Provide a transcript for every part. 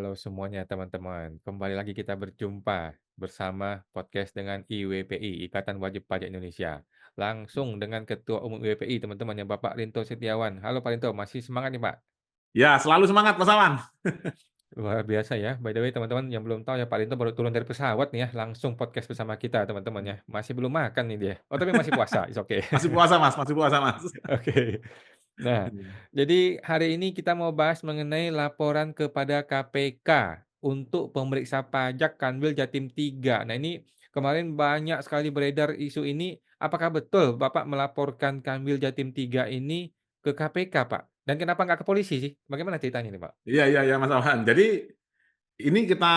Halo semuanya teman-teman, kembali lagi kita berjumpa bersama podcast dengan IWPI, Ikatan Wajib Pajak Indonesia. Langsung dengan Ketua Umum IWPI teman-teman yang Bapak Rinto Setiawan. Halo Pak Rinto, masih semangat nih Pak? Ya, selalu semangat Mas Awan. Luar biasa ya. By the way teman-teman yang belum tahu ya Pak Rinto baru turun dari pesawat nih ya, langsung podcast bersama kita teman-teman ya. Masih belum makan nih dia. Oh tapi masih puasa, it's okay. Masih puasa Mas, masih puasa Mas. Oke. Nah, jadi hari ini kita mau bahas mengenai laporan kepada KPK untuk pemeriksa pajak Kanwil Jatim 3. Nah, ini kemarin banyak sekali beredar isu ini. Apakah betul Bapak melaporkan Kanwil Jatim 3 ini ke KPK, Pak? Dan kenapa nggak ke polisi sih? Bagaimana ceritanya nih, Pak? Iya, iya, iya Mas Awan. Jadi ini kita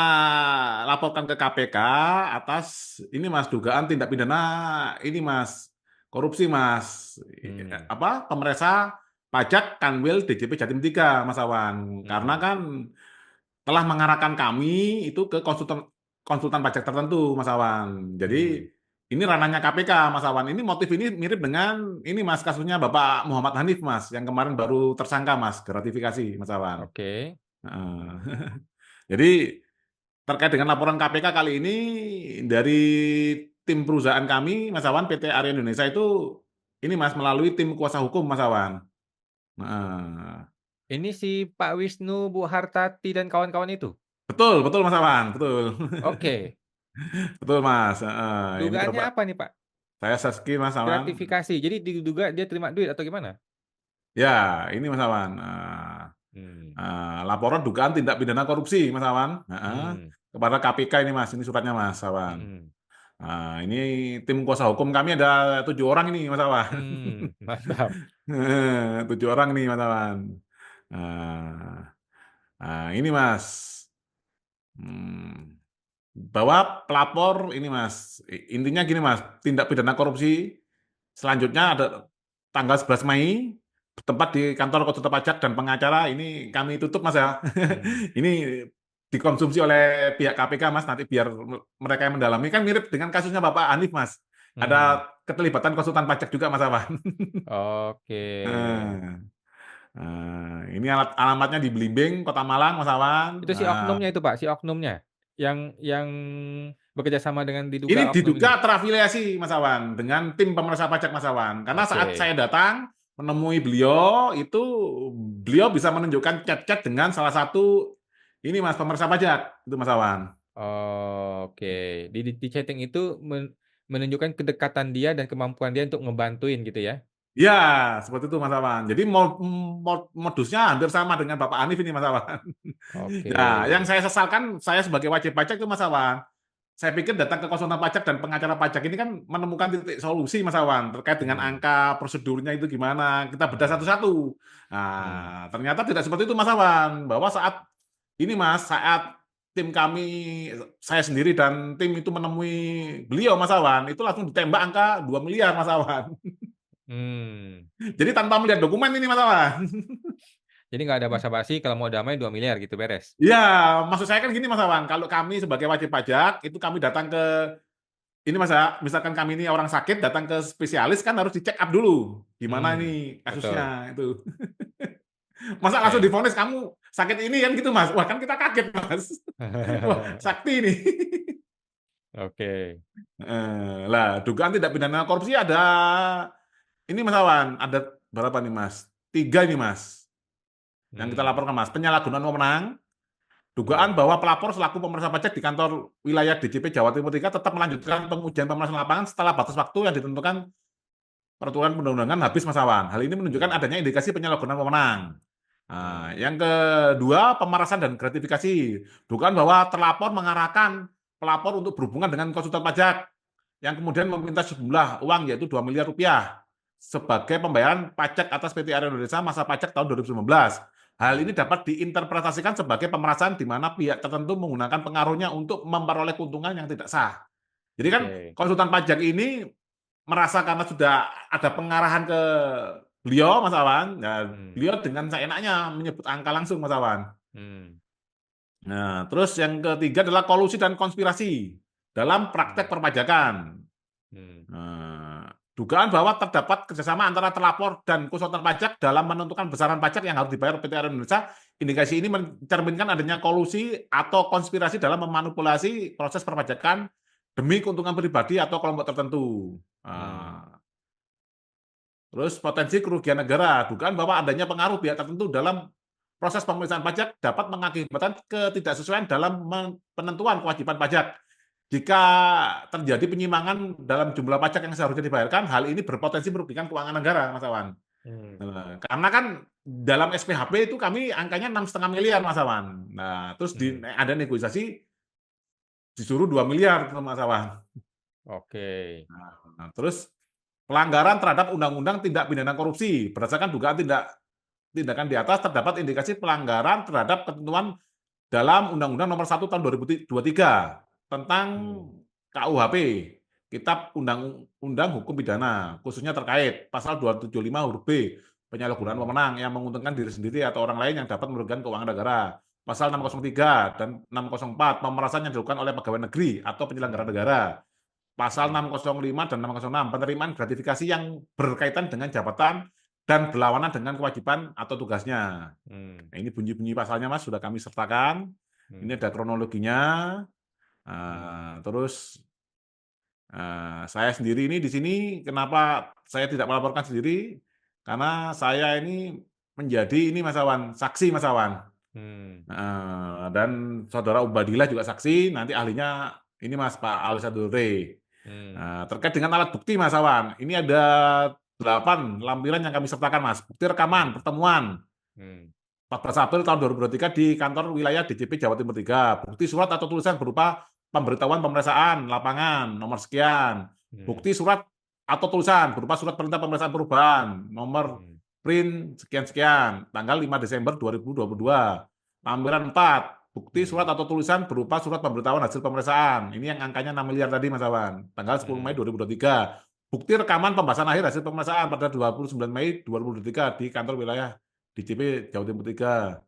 laporkan ke KPK atas ini Mas dugaan tindak pidana ini Mas korupsi Mas Hmm, pemeriksa pajak Kanwil DJP Jatim 3 Mas Awan. Karena hmm, kan telah mengarahkan kami itu ke konsultan konsultan pajak tertentu Mas Awan. Jadi hmm. ini ranahnya KPK Mas Awan. Ini motif ini mirip dengan ini Mas kasusnya Bapak Muhammad Hanif Mas yang kemarin baru tersangka Mas, gratifikasi Mas Awan. Oke. Heeh. Jadi terkait dengan laporan KPK kali ini dari tim perusahaan kami Mas Awan PT Arya Indonesia itu ini Mas melalui tim kuasa hukum Mas Awan. Heeh. Ini si Pak Wisnu, Bu Hartati, dan kawan-kawan itu? Betul, betul Mas Awan, betul. Oke. Betul Mas, heeh. Ini Dugaannya apa nih, Pak? saya seski Mas Awan. Gratifikasi. Jadi diduga dia terima duit atau gimana? Ya, ini Mas Awan. Hmm, Laporan dugaan tindak pidana korupsi Mas Awan. Heeh. hmm, Kepada KPK ini Mas, ini suratnya Mas Awan. mhm. Ini tim kuasa hukum kami ada 7 orang ini Mas Awan. Mantap. 7 orang nih Mas Awan. Nah, ini Mas. Hmm, bahwa pelapor ini Mas, intinya gini Mas, tindak pidana korupsi selanjutnya ada tanggal 11 Mei, tempat di kantor konsultan pajak dan pengacara ini kami tutup Mas ya. Mmm, Ini dikonsumsi oleh pihak KPK Mas, nanti biar mereka yang mendalami. Kan mirip dengan kasusnya Bapak Hanif Mas. mhm. Ada keterlibatan konsultan pajak juga Mas Awan. Oke. Nah, ini alamatnya di Belimbing, Kota Malang Mas Awan. Itu si oknumnya itu, Pak, si oknumnya? Yang bekerja sama dengan Ini diduga oknum ini? diduga terafiliasi Mas Awan dengan tim pemeriksa pajak Mas Awan. Karena saat Oke. saya datang menemui beliau itu beliau bisa menunjukkan chat-chat dengan salah satu ini Mas pemeriksa pajak itu Mas Awan. Oke. Di chatting itu menunjukkan kedekatan dia dan kemampuan dia untuk ngebantuin gitu ya? Iya, seperti itu Mas Awan. Jadi modusnya hampir sama dengan Bapak Hanif ini Mas Awan. Oke. Nah, yang saya sesalkan saya sebagai wajib pajak itu Mas Awan. Saya pikir datang ke konsultan pajak dan pengacara pajak ini kan menemukan titik solusi Mas Awan terkait dengan Mmm, angka prosedurnya itu gimana, kita bedah mhm, satu-satu. mmm, Nah, ternyata tidak seperti itu Mas Awan, bahwa saat ini Mas, saat tim kami, saya sendiri dan tim itu menemui beliau Mas Awan, itu langsung ditembak angka 2 miliar Mas Awan. mmm. Jadi tanpa melihat dokumen ini Mas Awan. Jadi nggak ada basa-basi kalau mau damai 2 miliar gitu beres? Iya, maksud saya kan gini Mas Awan, kalau kami sebagai wajib pajak, itu kami datang ke ini Mas ya, misalkan kami ini orang sakit datang ke spesialis kan harus di-check up dulu, gimana ini Betul. kasusnya itu. Masa langsung Oke. divonis kamu sakit ini kan gitu Mas, wah kan kita kaget Mas. Wah sakti nih. Oke. Lah dugaan tindak pidana korupsi ada ini Mas Awan, ada berapa nih Mas, 3 ini Mas, yang kita Mmm, laporkan Mas, penyalahgunaan wewenang, dugaan mmm, bahwa pelapor selaku pemeriksa pajak di kantor wilayah DJP Jawa Timur 3 tetap melanjutkan pengujian pemeriksaan lapangan setelah batas waktu yang ditentukan peraturan perundang-undangan habis Mas Awan. Hal ini menunjukkan mmm, adanya indikasi penyalahgunaan wewenang. mmm, Yang kedua, pemerasan dan gratifikasi. Dugaan bahwa terlapor mengarahkan pelapor untuk berhubungan dengan konsultan pajak yang kemudian meminta sejumlah uang yaitu 2 miliar rupiah sebagai pembayaran pajak atas PT Arya Indonesia masa pajak tahun 2019. Hal ini mmm, dapat diinterpretasikan sebagai pemerasan di mana pihak tertentu menggunakan pengaruhnya untuk memperoleh keuntungan yang tidak sah. Jadi kan oke. konsultan pajak ini merasa karena sudah ada pengarahan ke beliau, Mas Awan, ya Mmm, beliau dengan seenaknya menyebut angka langsung, Mas Awan. mmm, Nah, terus yang ketiga adalah kolusi dan konspirasi dalam praktek mmm, perpajakan. mmm. Nah, dugaan bahwa terdapat kerjasama antara terlapor dan konsultan pajak dalam menentukan besaran pajak yang harus dibayar PT Air Indonesia. Indikasi ini mencerminkan adanya kolusi atau konspirasi dalam memanipulasi proses perpajakan demi keuntungan pribadi atau kelompok tertentu. Terus potensi kerugian negara, dugaan bahwa adanya pengaruh pihak tertentu dalam proses pemeriksaan pajak dapat mengakibatkan ketidaksesuaian dalam penentuan kewajiban pajak. Jika terjadi penyimpangan dalam jumlah pajak yang seharusnya dibayarkan, hal ini berpotensi merugikan keuangan negara, Mas Awan. Karena kan dalam SPHP itu kami angkanya 6,5 miliar, Mas Awan. Nah, terus ada negosiasi disuruh 2 miliar, Mas Awan. Oke. Nah, terus pelanggaran terhadap Undang-Undang Tindak Pidana Korupsi berdasarkan dugaan tindakan di atas terdapat indikasi pelanggaran terhadap ketentuan dalam Undang-Undang Nomor 1 Tahun 2023 tentang KUHP, Kitab Undang-Undang Hukum Pidana, khususnya terkait pasal 275 huruf B, penyalahgunaan wewenang yang menguntungkan diri sendiri atau orang lain yang dapat merugikan keuangan negara. Pasal 603 dan 604, pemerasan yang dilakukan oleh pegawai negeri atau penyelenggara negara. Pasal 605 dan 606, penerimaan gratifikasi yang berkaitan dengan jabatan dan berlawanan dengan kewajiban atau tugasnya. Nah, ini bunyi-bunyi pasalnya, Mas, sudah kami sertakan. Ini ada kronologinya. Terus saya sendiri ini di sini kenapa saya tidak melaporkan sendiri? Karena saya ini menjadi ini Mas Awan, saksi Mas Awan. Dan saudara Ubadillah juga saksi, nanti ahlinya ini Mas Pak Alisadure. Terkait dengan alat bukti Mas Awan, ini ada 8 lampiran yang kami sertakan Mas. Bukti rekaman pertemuan 14 April tahun 2023 di kantor wilayah DJP Jawa Timur 3. Bukti surat atau tulisan berupa pemberitahuan pemeriksaan lapangan nomor sekian. Bukti surat atau tulisan berupa surat perintah pemeriksaan perubahan nomor print sekian-sekian tanggal 5 Desember 2022. Lampiran 4, bukti surat atau tulisan berupa surat pemberitahuan hasil pemeriksaan. Ini yang angkanya 6 miliar tadi Mas Awan. Tanggal 10 Mei 2023. Bukti rekaman pembahasan akhir hasil pemeriksaan pada 29 Mei 2023 di kantor wilayah DJP Jawa Timur 3.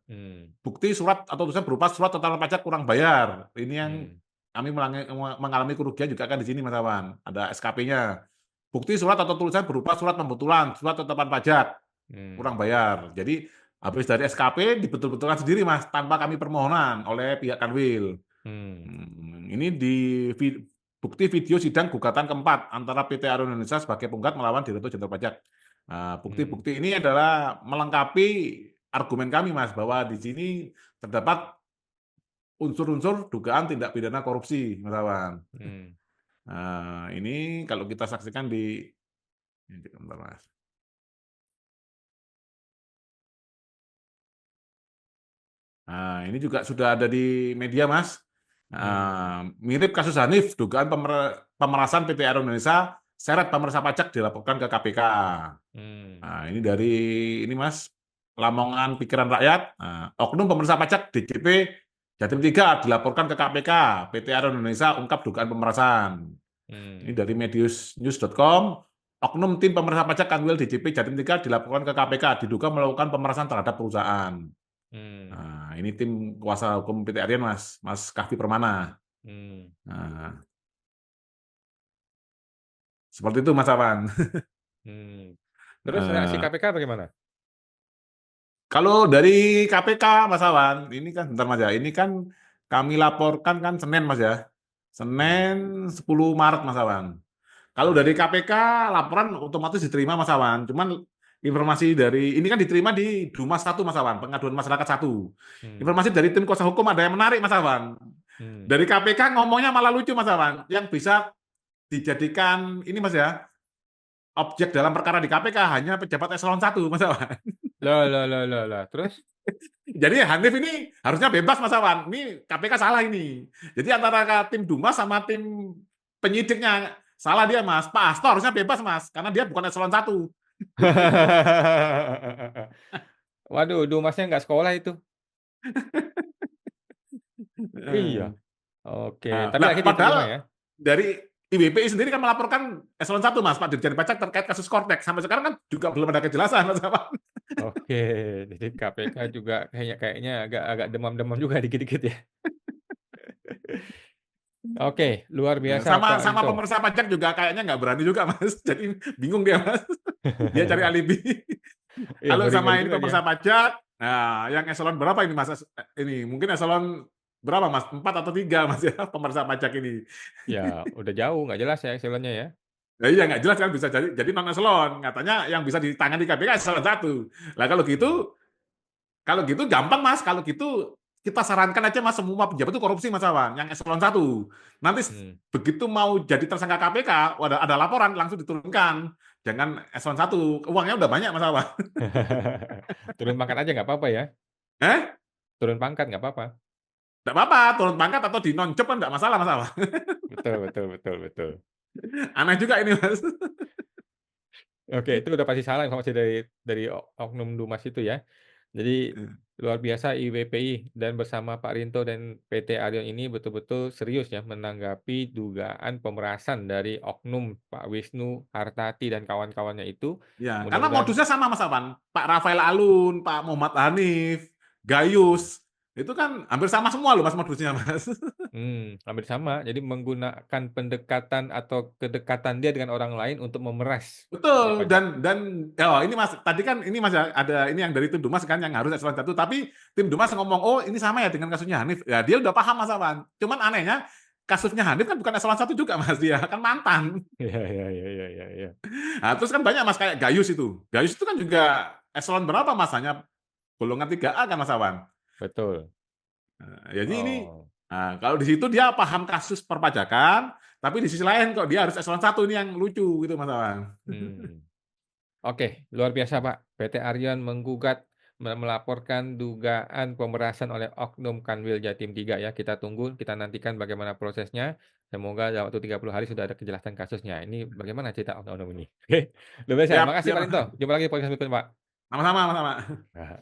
Bukti surat atau tulisan berupa surat total pajak kurang bayar. Ini yang kami mengalami kerugian juga kan di sini Mas Awan. Ada SKP-nya. Bukti surat atau tulisan berupa surat pembetulan, surat tetapan pajak kurang bayar. Jadi habis dari SKP dibetul-betulkan sendiri Mas, tanpa kami permohonan oleh pihak Kanwil. Ini di bukti video sidang gugatan keempat antara PT Air Indonesia sebagai penggugat melawan Direktur Jenderal Pajak. Bukti-bukti ini adalah melengkapi argumen kami Mas, bahwa di sini terdapat unsur-unsur dugaan tindak pidana korupsi, Mas Awan. Ini kalau kita saksikan di bentar, Mas. Ini juga sudah ada di media, Mas. Mirip kasus Hanif, dugaan pemerasan PT Air Indonesia, seret pemeriksa pajak dilaporkan ke KPK. Ini dari ini Mas, Lamongan Pikiran Rakyat. Oknum pemeriksa pajak DJP Jatim 3 dilaporkan ke KPK. PT Air Indonesia ungkap dugaan pemerasan. Ini dari mediusnews.com. Oknum tim pemeriksa pajak Kanwil DJP Jatim 3 dilaporkan ke KPK diduga melakukan pemerasan terhadap perusahaan. Ini tim kuasa hukum PT Arian Mas Kahfi Permana. Seperti itu Mas Awan. Terus reaksi KPK bagaimana? Kalau dari KPK Mas Awan, ini kan bentar Mas ya, ini kan kami laporkan kan Senin Mas ya. Senin 10 Maret Mas Awan. Kalau dari KPK laporan otomatis diterima Mas Awan. Cuman informasi dari ini kan diterima di Dumas 1 Mas Awan, pengaduan masyarakat 1. Informasi dari tim kuasa hukum ada yang menarik Mas Awan. Dari KPK ngomongnya malah lucu Mas Awan, yang bisa dijadikan ini Mas ya, objek dalam perkara di KPK hanya pejabat eselon 1 Mas Awan. Loh. Terus? Jadi Hanif ini harusnya bebas Mas Awan. Ini KPK salah ini. Jadi antara tim Dumas sama tim penyidiknya salah dia Mas. Pak Hasto harusnya bebas Mas, karena dia bukan eselon 1. Waduh, Dumasnya nggak sekolah itu. Iya. Oke, tapi akhirnya diterima ya. Dari IWPI sendiri kan melaporkan eselon 1 Mas, Pak Dirjen Pajak terkait kasus Kortex. Sampai sekarang kan juga belum ada kejelasan Mas. Oke, jadi KPK juga kayaknya agak demam-demam juga dikit-dikit ya. Oke, luar biasa Sama Pak sama Rinto. pemeriksa pajak juga kayaknya nggak berani juga, Mas. Jadi bingung dia, Mas. Dia cari alibi. Iya, Kalau ngeri-ngeri sama ini juga dia. pemeriksa pajak, nah yang eselon berapa ini, Mas? Ini mungkin eselon berapa, Mas? 4 atau 3, Mas, ya, pemeriksa pajak ini. Ya, udah jauh, nggak jelas ya eselonnya ya. Nah, iya nggak jelas kan bisa jadi non eselon. Katanya yang bisa ditangani KPK eselon 1. Lah Hmm. kalau gitu gampang, Mas. Kalau gitu kita sarankan aja, Mas, semua pejabat itu korupsi, Mas Awan, yang eselon 1. Nanti Hmm. begitu mau jadi tersangka KPK, ada laporan langsung diturunkan. Jangan eselon 1. Uangnya udah banyak, Mas Awan. Turun pangkat aja nggak apa-apa ya. Eh? Turun pangkat nggak apa-apa. Nggak apa-apa, turun pangkat atau di non-job kan nggak masalah, Mas Awan. Betul, betul, betul, betul. Aneh juga ini, Mas. Oke, itu udah pasti salah informasi dari oknum Dumas itu ya. Jadi luar biasa IWPI dan bersama Pak Rinto dan PT Arion ini betul-betul serius ya menanggapi dugaan pemerasan dari oknum Pak Wisnu Hartati dan kawan-kawannya itu. Ya, karena Mudah-mudahan modusnya sama, Mas Awan. Pak Rafael Alun, Pak Muhammad Hanif, Gayus, itu kan hampir sama semua loh, Mas, modusnya, Mas. hampir sama. Jadi menggunakan pendekatan atau kedekatan dia dengan orang lain untuk memeras wajib Betul, pajak. dan oh ini Mas, tadi kan ini Mas ya, ada ini yang dari tim Dumas kan yang harus eselon 1, tapi tim Dumas ngomong, "Oh, ini sama ya dengan kasusnya Hanif." Ya dia udah paham Mas Awan. Cuman anehnya kasusnya Hanif kan bukan eselon 1 juga Mas, dia kan mantan. Iya, iya, iya, iya, iya, iya. Nah, terus kan banyak Mas kayak Gayus itu. Gayus itu kan juga eselon berapa Mas? Hanya golongan 3A kan Mas Awan. Betul. Jadi ini Oh. kalau di situ dia paham kasus perpajakan, tapi di sisi lain kok dia harus eselon 1 ini yang lucu gitu Mas Awan. Hmm. Oke, luar biasa Pak. PT Arion menggugat melaporkan dugaan pemerasan oleh oknum Kanwil Jatim 3 ya. Kita tunggu, kita nantikan bagaimana prosesnya. Semoga dalam waktu 30 hari sudah ada kejelasan kasusnya. Ini bagaimana cerita oknum-oknum ini. Oke, luar biasa. Siap Makasih siap Pak Mas. Rinto. Jumpa lagi di podcast berikutnya Pak. Sama-sama, sama-sama. Nah.